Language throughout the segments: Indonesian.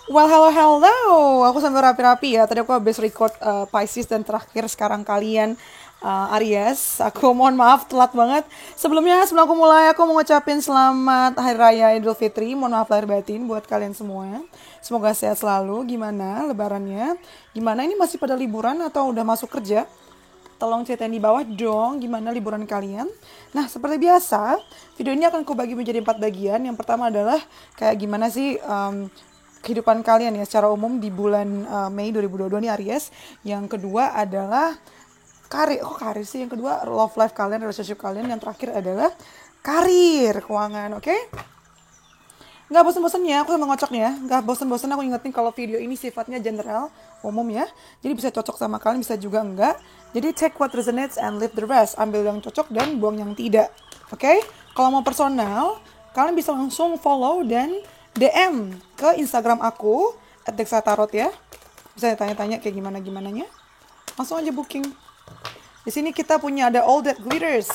Well, hello, hello. Aku sambil rapi-rapi ya. Tadi aku habis record Pisces dan terakhir sekarang kalian Aries. Aku mohon maaf telat banget. Sebelum aku mulai, aku mau ngucapin selamat Hari Raya Idul Fitri. Mohon maaf lahir batin buat kalian semua. Semoga sehat selalu. Gimana lebarannya? Gimana ini masih pada liburan atau udah masuk kerja? Tolong ceritain di bawah dong gimana liburan kalian. Nah, seperti biasa, video ini akan aku bagi menjadi 4 bagian. Yang pertama adalah kayak gimana sih kehidupan kalian ya secara umum di bulan Mei 2022 nih Aries. Yang kedua adalah karir sih. Yang kedua love life kalian, relationship kalian. Yang terakhir adalah karir, keuangan, oke? Nggak bosan-bosannya, aku sama ngocoknya. Nggak bosan-bosan aku ingetin kalau video ini sifatnya general, umum ya. Jadi bisa cocok sama kalian, bisa juga enggak. Jadi take what resonates and leave the rest. Ambil yang cocok dan buang yang tidak. Oke? Kalau mau personal, kalian bisa langsung follow dan DM ke Instagram aku @dexatarot ya. Bisa tanya-tanya kayak gimana-gimananya. Langsung aja booking. Di sini kita punya ada All That Glitters.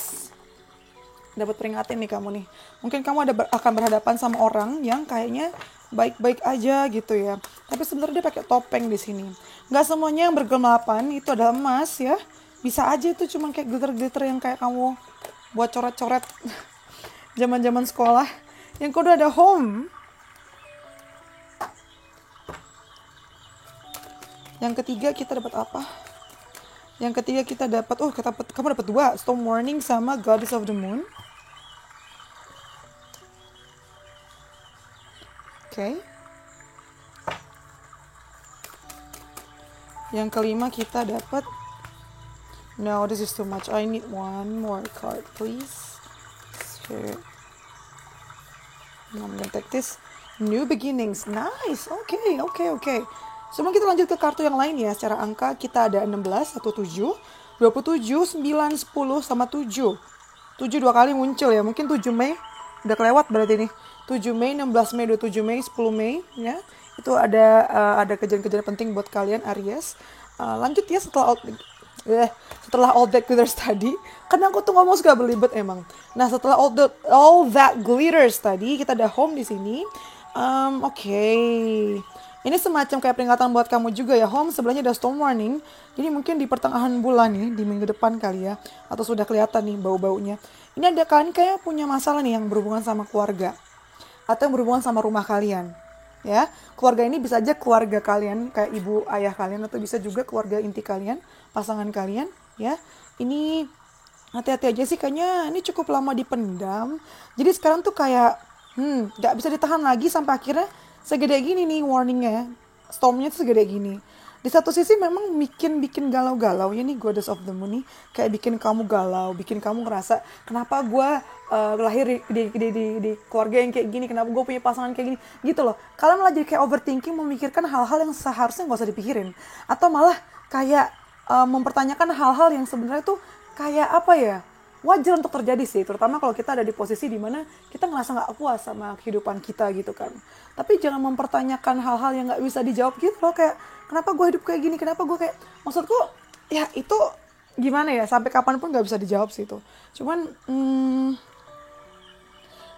Dapat peringatan nih kamu nih. Mungkin kamu akan berhadapan sama orang yang kayaknya baik-baik aja gitu ya. Tapi sebenarnya dia pakai topeng di sini. Nggak semuanya yang bergemapan itu adalah emas ya. Bisa aja itu cuma kayak glitter-glitter yang kayak kamu buat coret-coret zaman-zaman sekolah. Yang kedua ada home. Yang ketiga kita dapat apa? Yang ketiga kita dapat, kamu dapat 2, Storm Warning sama Goddess of the Moon. Oke. Yang kelima kita dapat, no, this is too much. I need one more card, please. Sure. I'm gonna take this. New beginnings. Nice. Oke. Sebelum kita lanjut ke kartu yang lain ya, secara angka kita ada 16, 17, 27, 9, 10, sama 7. 7 2 kali muncul ya, mungkin 7 Mei. Udah kelewat berarti nih. 7 Mei, 16 Mei, 27 Mei, 10 Mei ya. Itu ada kejadian-kejadian penting buat kalian Aries. Lanjut ya setelah all that glitters tadi. Karena aku tuh ngomong suka belibet emang. Nah, setelah all that glitters tadi, kita ada home di sini. Oke. Ini semacam kayak peringatan buat kamu juga ya. Home sebelahnya ada storm warning. Jadi mungkin di pertengahan bulan nih, di minggu depan kali ya. Atau sudah kelihatan nih bau-baunya. Ini ada kalian kayak punya masalah nih yang berhubungan sama keluarga. Atau yang berhubungan sama rumah kalian. Ya, keluarga ini bisa aja keluarga kalian, kayak ibu, ayah kalian. Atau bisa juga keluarga inti kalian, pasangan kalian. Ya, ini hati-hati aja sih, kayaknya ini cukup lama dipendam. Jadi sekarang tuh kayak gak bisa ditahan lagi sampai akhirnya segede gini nih warningnya. Stormnya tuh segede gini. Di satu sisi memang bikin galau-galau ya nih Goddess of the Moon nih. Kayak bikin kamu galau, bikin kamu ngerasa kenapa gue lahir di keluarga yang kayak gini, kenapa gue punya pasangan kayak gini, gitu loh. Kalian malah jadi kayak overthinking, memikirkan hal-hal yang seharusnya gak usah dipikirin. Atau malah kayak mempertanyakan hal-hal yang sebenarnya tuh kayak apa ya, wajar untuk terjadi sih, terutama kalau kita ada di posisi dimana kita ngerasa nggak puas sama kehidupan kita gitu kan. Tapi jangan mempertanyakan hal-hal yang nggak bisa dijawab gitu loh, kayak kenapa gue hidup kayak gini, kenapa gue kayak, maksudku ya itu gimana ya, sampai kapanpun nggak bisa dijawab sih itu. Cuman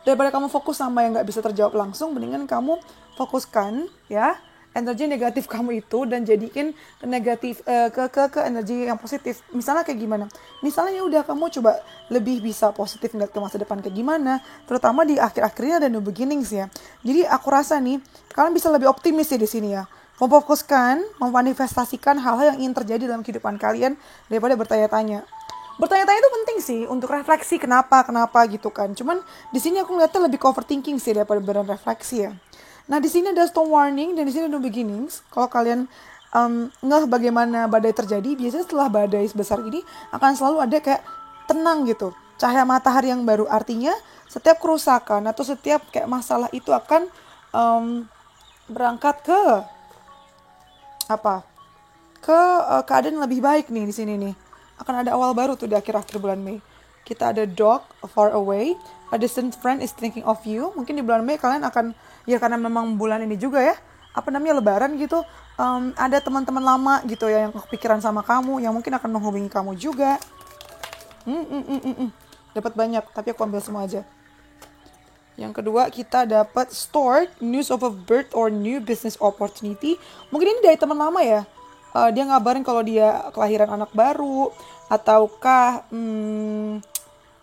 daripada kamu fokus sama yang nggak bisa terjawab langsung, mendingan kamu fokuskan ya energi negatif kamu itu dan jadiin negatif ke energi yang positif. Misalnya kayak gimana? Misalnya udah kamu coba lebih bisa positif ngeliat ke masa depan kayak gimana, terutama di akhir-akhirnya ada new beginnings ya. Jadi aku rasa nih kalian bisa lebih optimis ya di sini ya. Memfokuskan, memanifestasikan hal-hal yang ingin terjadi dalam kehidupan kalian daripada bertanya-tanya. Bertanya-tanya itu penting sih untuk refleksi kenapa gitu kan. Cuman di sini aku ngeliatnya lebih ke overthinking sih daripada beneran refleksi ya. Nah di sini ada storm warning dan di sini ada new beginnings. Kalau kalian ngeh bagaimana badai terjadi, biasanya setelah badai sebesar ini akan selalu ada kayak tenang gitu, cahaya matahari yang baru. Artinya setiap kerusakan atau setiap kayak masalah itu akan berangkat ke apa? Ke keadaan lebih baik nih di sini nih. Akan ada awal baru tuh di akhir-akhir bulan Mei. Kita ada dog far away, a distant friend is thinking of you. Mungkin di bulan Mei kalian akan, ya karena memang bulan ini juga ya, apa namanya lebaran gitu, ada teman-teman lama gitu ya yang kepikiran sama kamu, yang mungkin akan menghubungi kamu juga. Dapat banyak, tapi aku ambil semua aja. Yang kedua kita dapat stored news of a birth or new business opportunity. Mungkin ini dari teman lama ya. Dia ngabarin kalau dia kelahiran anak baru ataukah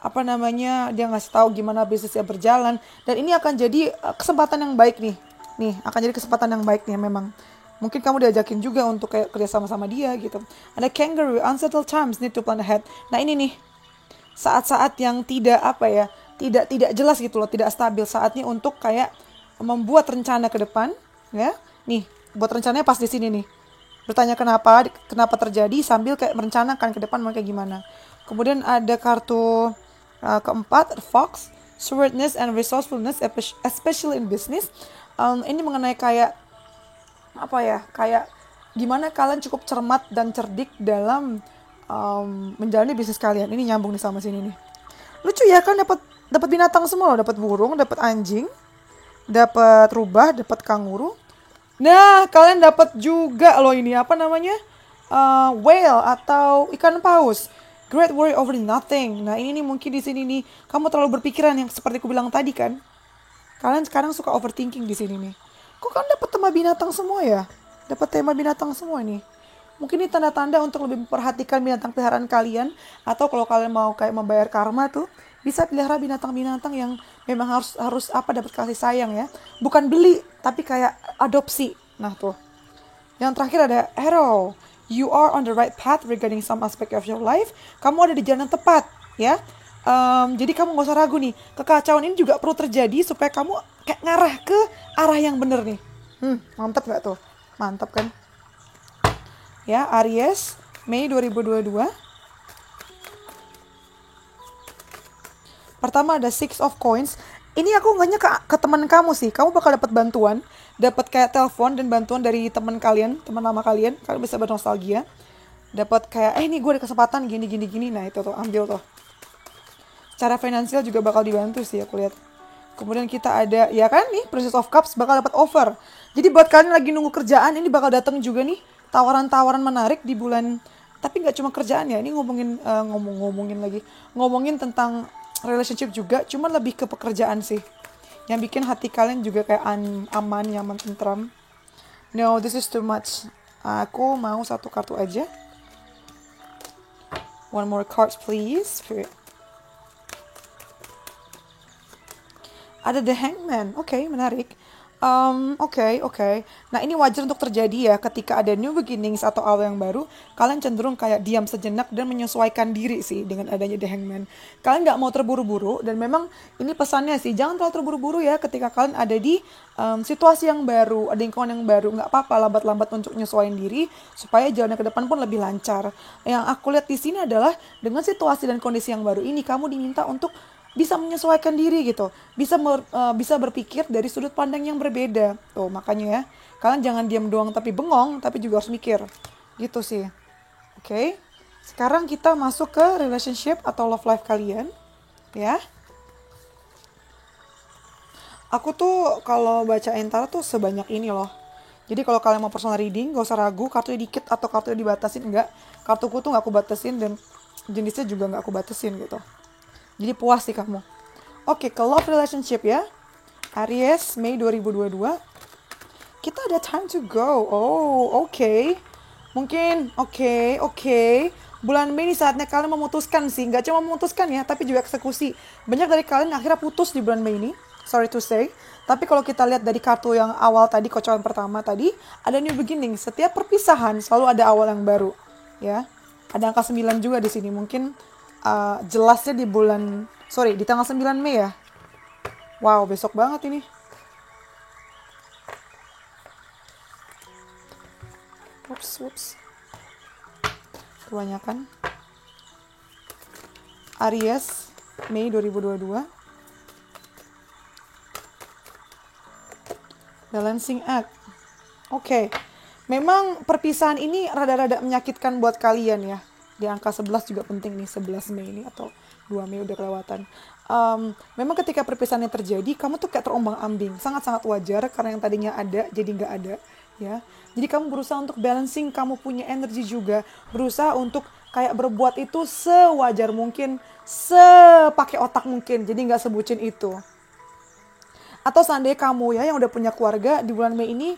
apa namanya, dia ngasih tahu gimana bisnisnya berjalan, dan ini akan jadi kesempatan yang baik nih. Nih, akan jadi kesempatan yang baik nih memang. Mungkin kamu diajakin juga untuk kayak kerja sama dia gitu. Ada kangaroo, unsettled times need to plan ahead. Nah, ini nih saat-saat yang tidak apa ya, tidak jelas gitu loh, tidak stabil, saatnya untuk kayak membuat rencana ke depan, ya. Nih, buat rencananya pas di sini nih. Bertanya kenapa terjadi sambil kayak merencanakan ke depan mau kayak gimana. Kemudian ada kartu keempat, fox, shrewdness and resourcefulness, especially in business. Ini mengenai kayak apa ya, kayak gimana kalian cukup cermat dan cerdik dalam menjalani bisnis kalian. Ini nyambung nih sama sini nih. Lucu ya kan, dapat binatang semua loh, dapat burung, dapat anjing, dapat rubah, dapat kanguru. Nah, kalian dapat juga loh ini apa namanya? Whale atau ikan paus. Great worry over nothing. Nah, ini nih mungkin di sini nih kamu terlalu berpikiran yang seperti aku bilang tadi kan. Kalian sekarang suka overthinking di sini nih. Kok kan dapat tema binatang semua ya? Dapat tema binatang semua nih. Mungkin ini tanda-tanda untuk lebih memperhatikan binatang peliharaan kalian, atau kalau kalian mau kayak membayar karma tuh, bisa pelihara binatang-binatang yang memang harus apa, dapat kasih sayang ya. Bukan beli, tapi kayak adopsi. Nah tuh. Yang terakhir ada arrow. You are on the right path regarding some aspect of your life. Kamu ada di jalan yang tepat, ya. Jadi kamu gak usah ragu nih. Kekacauan ini juga perlu terjadi supaya kamu kayak ngarah ke arah yang bener nih. Mantap gak tuh? Mantap kan? Ya, Aries, Mei 2022. Pertama ada Six of Coins. Ini aku nggaknya ke teman kamu sih. Kamu bakal dapat bantuan, dapat kayak telepon dan bantuan dari teman kalian, teman lama kalian. Kalian bisa bernostalgia. Dapat kayak, ini gue ada kesempatan gini. Nah itu tuh, ambil tuh. Secara finansial juga bakal dibantu sih aku lihat. Kemudian kita ada, ya kan nih, Princess of Cups bakal dapat offer. Jadi buat kalian lagi nunggu kerjaan, ini bakal datang juga nih tawaran-tawaran menarik di bulan. Tapi nggak cuma kerjaan ya, ini ngomongin tentang relationship juga, cuma lebih ke pekerjaan sih. Yang bikin hati kalian juga kayak aman, nyaman, tentram. No, this is too much. Aku mau satu kartu aja. One more card please. Ada The Hangman. Oke, menarik. Oke. Nah, ini wajar untuk terjadi ya ketika ada new beginnings atau awal yang baru. Kalian cenderung kayak diam sejenak dan menyesuaikan diri sih dengan adanya The Hangman. Kalian nggak mau terburu-buru, dan memang ini pesannya sih, jangan terlalu terburu-buru ya ketika kalian ada di situasi yang baru, ada lingkungan yang baru. Nggak apa-apa lambat-lambat untuk menyesuaikan diri supaya jalannya ke depan pun lebih lancar. Yang aku lihat di sini adalah dengan situasi dan kondisi yang baru ini, kamu diminta untuk bisa menyesuaikan diri gitu, bisa berpikir dari sudut pandang yang berbeda. Tuh makanya ya, kalian jangan diam doang tapi bengong, tapi juga harus mikir gitu sih. Oke. Sekarang kita masuk ke relationship atau love life kalian ya. Aku tuh kalau bacain tarot tuh sebanyak ini loh. Jadi kalau kalian mau personal reading, gak usah ragu, kartunya dikit atau kartunya dibatasin, enggak. Kartuku tuh gak aku batasin dan jenisnya juga gak aku batasin gitu. Jadi puas sih kamu. Oke, ke love relationship ya. Aries, Mei 2022. Kita ada time to go. Oh, oke. Mungkin, oke. Bulan Mei ini saatnya kalian memutuskan sih. Nggak cuma memutuskan ya, tapi juga eksekusi. Banyak dari kalian akhirnya putus di bulan Mei ini. Sorry to say. Tapi kalau kita lihat dari kartu yang awal tadi, kocokan pertama tadi, ada new beginning. Setiap perpisahan selalu ada awal yang baru. Ya. Ada angka 9 juga di sini. Mungkin jelasnya di tanggal 9 Mei ya. Wow, besok banget ini. Whoops. Kebanyakan. Aries, Mei 2022. Balancing act. Oke. Memang perpisahan ini rada-rada menyakitkan buat kalian ya. Di angka 11 juga penting nih, 11 Mei ini atau 2 Mei udah kelewatan. Memang ketika perpisahannya terjadi, kamu tuh kayak terombang-ambing. Sangat-sangat wajar karena yang tadinya ada jadi nggak ada. Ya. Jadi kamu berusaha untuk balancing, kamu punya energi juga. Berusaha untuk kayak berbuat itu sewajar mungkin, sepakai otak mungkin. Jadi nggak sebucin itu. Atau seandainya kamu ya yang udah punya keluarga di bulan Mei ini,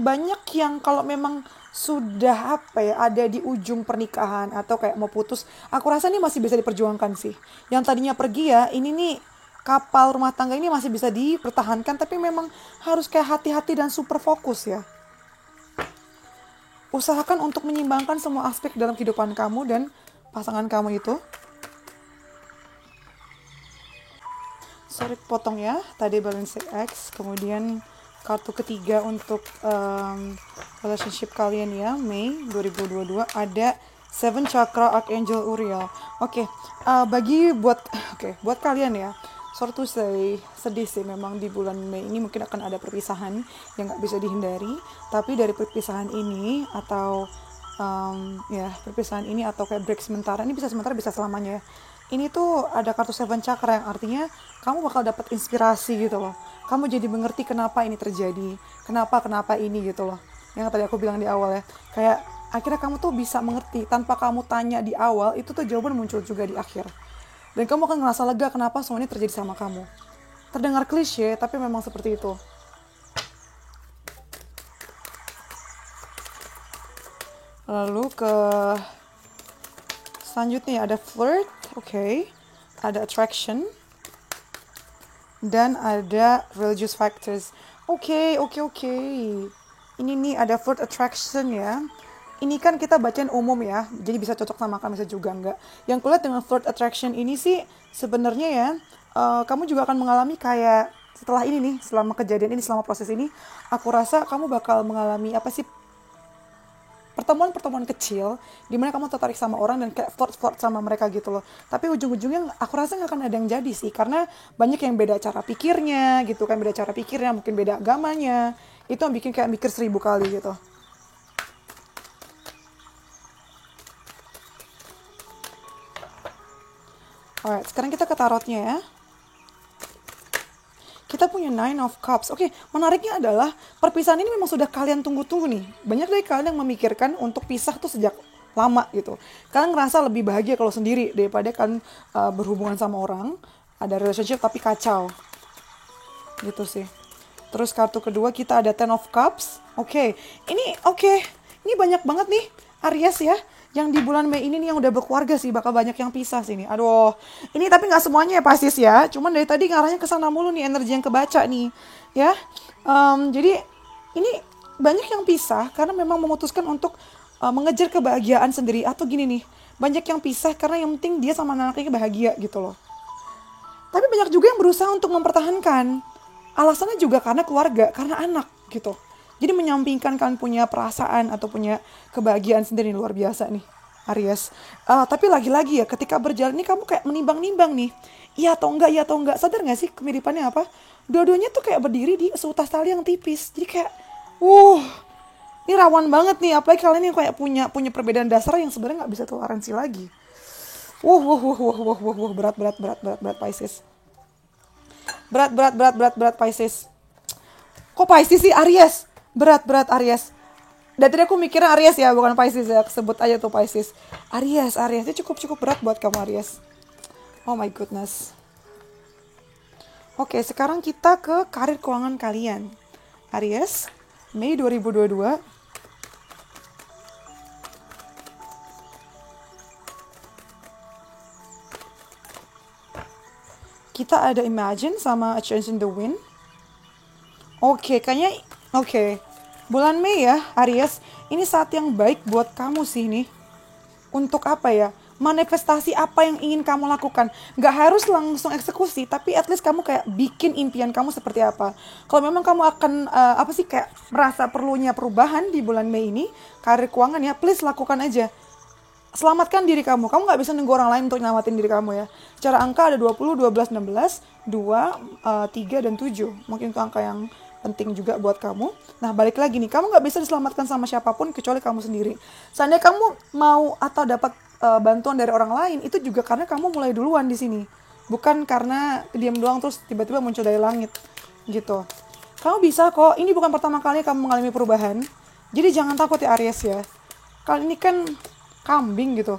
banyak yang kalau memang sudah ada di ujung pernikahan atau kayak mau putus, aku rasa ini masih bisa diperjuangkan sih. Yang tadinya pergi ya, ini nih kapal rumah tangga ini masih bisa dipertahankan, tapi memang harus kayak hati-hati dan super fokus ya. Usahakan untuk menyimbangkan semua aspek dalam kehidupan kamu dan pasangan kamu itu. Sorry potong ya, tadi balance X, kemudian kartu ketiga untuk relationship kalian ya, Mei 2022 ada Seven Chakra Archangel Uriel. Buat kalian ya, sorry to say, sedih sih memang di bulan Mei ini mungkin akan ada perpisahan yang nggak bisa dihindari, tapi dari perpisahan ini atau perpisahan ini atau kayak break sementara, ini bisa sementara bisa selamanya ya. Ini tuh ada kartu Seven Chakra yang artinya kamu bakal dapat inspirasi gitu loh. Kamu jadi mengerti kenapa ini terjadi, kenapa ini gitu loh. Yang tadi aku bilang di awal ya, kayak akhirnya kamu tuh bisa mengerti tanpa kamu tanya di awal, itu tuh jawaban muncul juga di akhir. Dan kamu akan ngerasa lega kenapa semua ini terjadi sama kamu. Terdengar klise, tapi memang seperti itu. Lalu ke selanjutnya ada flirt, ada attraction, dan ada religious factors. Oke. Ini nih ada flirt attraction ya. Ini kan kita bacain umum ya, jadi bisa cocok sama kamu, bisa juga enggak. Yang kulihat dengan flirt attraction ini sih sebenarnya ya, kamu juga akan mengalami kayak setelah ini nih, selama kejadian ini, selama proses ini, aku rasa kamu bakal mengalami pertemuan kecil dimana kamu tertarik sama orang dan kayak flirt sama mereka gitu loh. Tapi ujung-ujungnya aku rasa nggak akan ada yang jadi sih, karena banyak yang beda cara pikirnya gitu kan, mungkin beda agamanya, itu yang bikin kayak mikir 1000 kali gitu. Alright, sekarang kita ke tarotnya ya. Kita punya Nine of Cups. Menariknya adalah perpisahan ini memang sudah kalian tunggu-tunggu nih. Banyak dari kalian yang memikirkan untuk pisah tuh sejak lama gitu. Kalian ngerasa lebih bahagia kalau sendiri daripada kalian berhubungan sama orang, ada relationship tapi kacau. Gitu sih. Terus kartu kedua kita ada Ten of Cups. Ini banyak banget nih Aries ya. Yang di bulan Mei ini nih yang udah berkeluarga sih, bakal banyak yang pisah sih nih. Aduh, ini tapi nggak semuanya ya Pisces ya. Cuman dari tadi ngarahnya ke sana mulu nih, energi yang kebaca nih, ya. Jadi ini banyak yang pisah karena memang memutuskan untuk mengejar kebahagiaan sendiri, atau gini nih, banyak yang pisah karena yang penting dia sama anaknya bahagia gitu loh. Tapi banyak juga yang berusaha untuk mempertahankan. Alasannya juga karena keluarga, karena anak gitu. Jadi menyampingkan kalian punya perasaan atau punya kebahagiaan sendiri, luar biasa nih Aries. Tapi lagi-lagi ya, ketika berjalan ini kamu kayak menimbang-nimbang nih. Iya atau enggak. Sadar gak sih kemiripannya apa? Dua-duanya tuh kayak berdiri di seutas tali yang tipis. Jadi kayak, ini rawan banget nih. Apalagi kalian yang kayak punya perbedaan dasar yang sebenarnya gak bisa toleransi lagi. Berat Pisces. Berat Pisces. Kok Pisces sih Aries? Berat Aries. Dan tadi aku mikirnya Aries ya, bukan Pisces ya. Sebut aja tuh Pisces. Aries. Itu cukup berat buat kamu Aries. Oh my goodness. Sekarang kita ke karir keuangan kalian. Aries, Mei 2022. Kita ada Imagine sama A Change in the Wind. Bulan Mei ya, Aries, ini saat yang baik buat kamu sih nih. Untuk manifestasi apa yang ingin kamu lakukan. Gak harus langsung eksekusi, tapi at least kamu kayak bikin impian kamu seperti apa. Kalau memang kamu akan kayak merasa perlunya perubahan di bulan Mei ini, karir keuangan ya, please lakukan aja. Selamatkan diri kamu. Kamu gak bisa nunggu orang lain untuk nyelamatin diri kamu ya. Secara angka ada 20, 12, 16, 2, 3, dan 7. Mungkin itu angka yang penting juga buat kamu. Nah, balik lagi nih, kamu gak bisa diselamatkan sama siapapun kecuali kamu sendiri. Seandainya kamu mau atau dapat bantuan dari orang lain, itu juga karena kamu mulai duluan di sini. Bukan karena diam doang terus tiba-tiba muncul dari langit gitu. Kamu bisa kok, ini bukan pertama kali kamu mengalami perubahan. Jadi jangan takut ya Aries ya. Kali ini kan kambing gitu.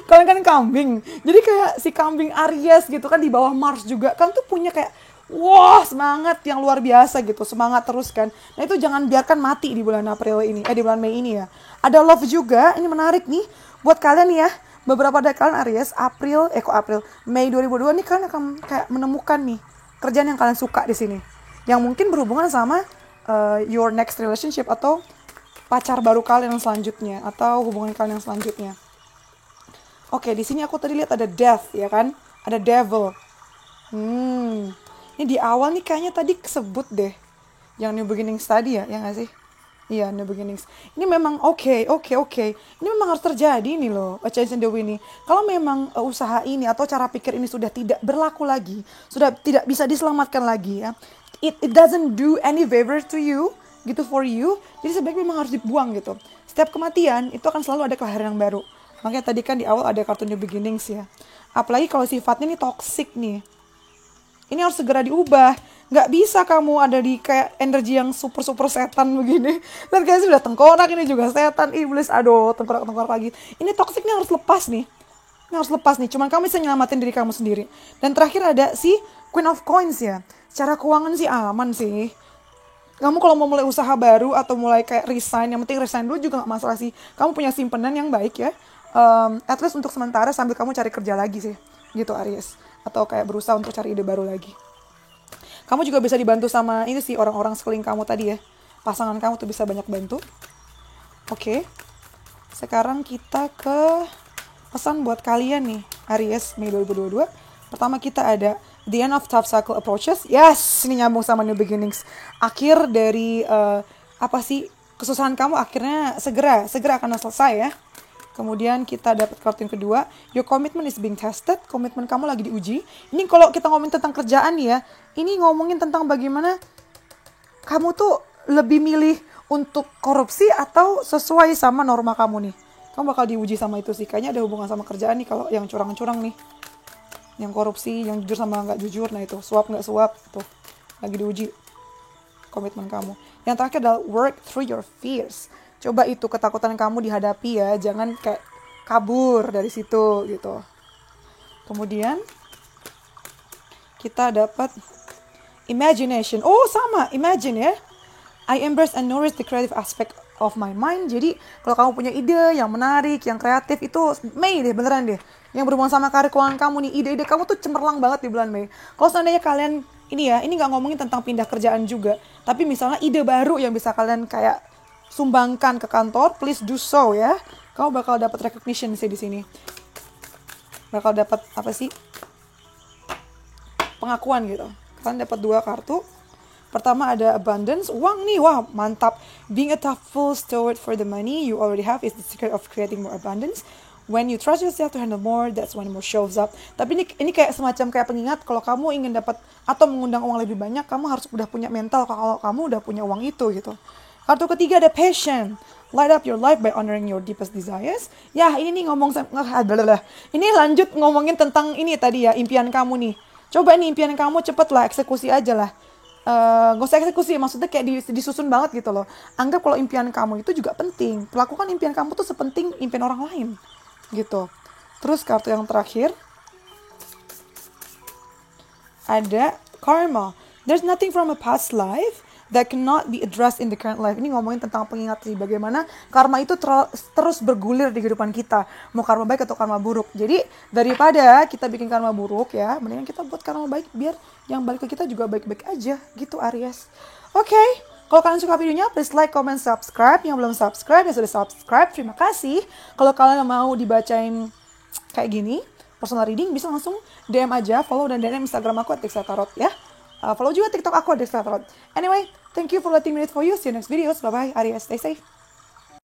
Kalian kan kambing. Jadi kayak si kambing Aries gitu kan di bawah Mars juga. Kan tuh punya kayak wah semangat yang luar biasa gitu. Semangat terus kan. Nah itu jangan biarkan mati di bulan April ini. Di bulan Mei ini ya. Ada love juga. Ini menarik nih. Buat kalian nih ya. Beberapa dari kalian Aries. Mei 2022 nih kalian akan kayak menemukan nih kerjaan yang kalian suka di sini. Yang mungkin berhubungan sama your next relationship atau pacar baru kalian yang selanjutnya atau hubungan kalian yang selanjutnya. Oke, di sini aku tadi lihat ada death ya kan? Ada devil. Ini di awal nih kayaknya tadi kesebut deh. Yang new beginnings tadi ya nggak sih? Iya, new beginnings. Ini memang oke. Ini memang harus terjadi nih loh, a change in the wind nih. Kalau memang usaha ini atau cara pikir ini sudah tidak berlaku lagi, sudah tidak bisa diselamatkan lagi ya. It doesn't do any favor to you, gitu for you. Jadi sebaiknya memang harus dibuang gitu. Setiap kematian itu akan selalu ada kelahiran yang baru. Makanya tadi kan di awal ada kartu new beginnings ya. Apalagi kalau sifatnya nih toxic nih. Ini harus segera diubah. Nggak bisa kamu ada di kayak energi yang super setan begini. Dan kayaknya sudah tengkorak, ini juga setan, iblis, aduh tengkorak lagi. Ini toxic nih harus lepas nih. Ini harus lepas nih. Cuman kamu bisa nyelamatin diri kamu sendiri. Dan terakhir ada si Queen of Coins ya. Secara keuangan sih aman sih. Kamu kalau mau mulai usaha baru atau mulai kayak resign, yang penting resign dulu juga gak masalah sih. Kamu punya simpenan yang baik ya. At least untuk sementara sambil kamu cari kerja lagi sih. Gitu Aries. Atau kayak berusaha untuk cari ide baru lagi. Kamu juga bisa dibantu sama ini sih orang-orang sekeliling kamu tadi ya. Pasangan kamu tuh bisa banyak bantu. Oke. Sekarang kita ke pesan buat kalian nih. Aries Mei 2022. Pertama kita ada the end of tough cycle approaches. Yes, ini nyambung sama new beginnings. Akhir dari kesusahan kamu akhirnya segera akan selesai ya. Kemudian kita dapat kartu yang kedua, your commitment is being tested. Komitmen kamu lagi diuji. Ini kalau kita ngomongin tentang kerjaan nih ya, ini ngomongin tentang bagaimana kamu tuh lebih milih untuk korupsi atau sesuai sama norma kamu nih. Kamu bakal diuji sama itu sih. Kayaknya ada hubungan sama kerjaan nih kalau yang curang-curang nih. Yang korupsi, yang jujur sama nggak jujur, nah itu suap nggak suap, tuh lagi diuji komitmen kamu. Yang terakhir adalah work through your fears. Coba itu ketakutan kamu dihadapi ya, jangan kayak kabur dari situ gitu. Kemudian kita dapat imagination. Oh sama, imagine ya. I embrace and nourish the creative aspect of my mind. Jadi kalau kamu punya ide yang menarik, yang kreatif, itu Mei deh, beneran deh. Yang berhubungan sama karir keuangan kamu nih, ide-ide kamu tuh cemerlang banget di bulan Mei. Kalau seandainya kalian ini nggak ngomongin tentang pindah kerjaan juga, tapi misalnya ide baru yang bisa kalian kayak sumbangkan ke kantor, please do so ya. Kamu bakal dapat recognition sih di sini. Bakal dapat pengakuan gitu. Kalian dapat 2 kartu. Pertama ada abundance, uang nih, wah mantap. Being a thoughtful steward for the money you already have is the secret of creating more abundance. When you trust yourself to handle more, that's when more shows up. Tapi ini kayak semacam kayak pengingat kalau kamu ingin dapat atau mengundang uang lebih banyak, kamu harus udah punya mental kalau kamu udah punya uang itu gitu. Kartu ketiga ada passion. Light up your life by honoring your deepest desires. Ya, ini nih ini lanjut ngomongin tentang ini tadi ya, impian kamu nih. Coba nih impian kamu cepet lah, eksekusi aja lah. Gak usah eksekusi, maksudnya kayak disusun banget gitu loh. Anggap kalau impian kamu itu juga penting. Lakukan impian kamu tuh sepenting impian orang lain. Gitu. Terus kartu yang terakhir ada karma. There's nothing from a past life that cannot be addressed in the current life. Ini ngomongin tentang pengingat sih, bagaimana karma itu terus bergulir di kehidupan kita. Mau karma baik atau karma buruk. Jadi daripada kita bikin karma buruk ya, mendingan kita buat karma baik biar yang balik ke kita juga baik-baik aja. Gitu Aries. Oke. Kalau kalian suka videonya, please like, comment, subscribe. Yang belum subscribe, yang sudah subscribe, terima kasih. Kalau kalian mau dibacain kayak gini, personal reading, bisa langsung DM aja, follow dan DM Instagram aku @dexatarot ya. Follow juga TikTok aku @dexatarot. Anyway, thank you for letting me read for you. See you next videos. Bye-bye. Aries, stay safe.